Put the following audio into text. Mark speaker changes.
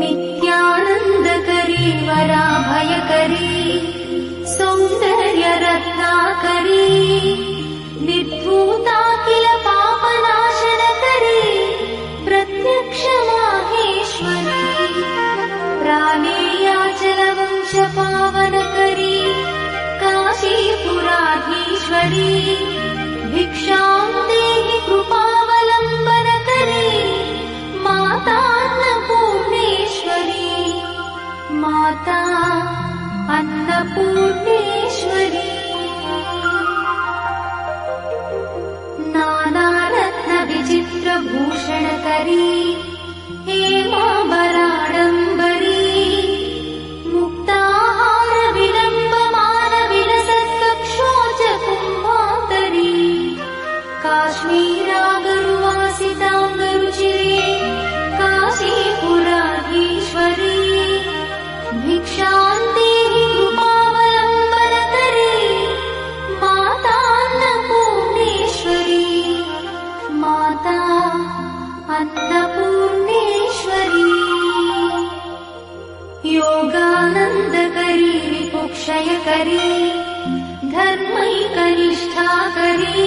Speaker 1: नित्यानन्दकरी वराभयकरी सौन्दर्यरत्नाकरी निर्धूताखिल पापनाशनकरी प्रत्यक्ष माहेश्वरी प्राणेयाचलवंशपावनकरी काशीपुराधीश्वरी भिक्षां देहि कृपावलम्बनकरी माता अन्नपूर्णेश्वरी माता अन्नपूर्णेश्वरी नानारत्नविचित्रभूषणकरी हेमाम्बराडम्बरी मुक्ताहारविलम्बमानविलसत्कक्षोचकुम्भान्तरी काश्मीरागरुवासिताङ्गरुचिरे काशीपुराधीश्वरी भिक्षां देहि कृपावलम्बनकरी माता अन्नपूर्णेश्वरी माता अन्नपूर्णेश्वरी योगानन्दकरी रिपुक्षयकरी धर्मैकनिष्ठाकरी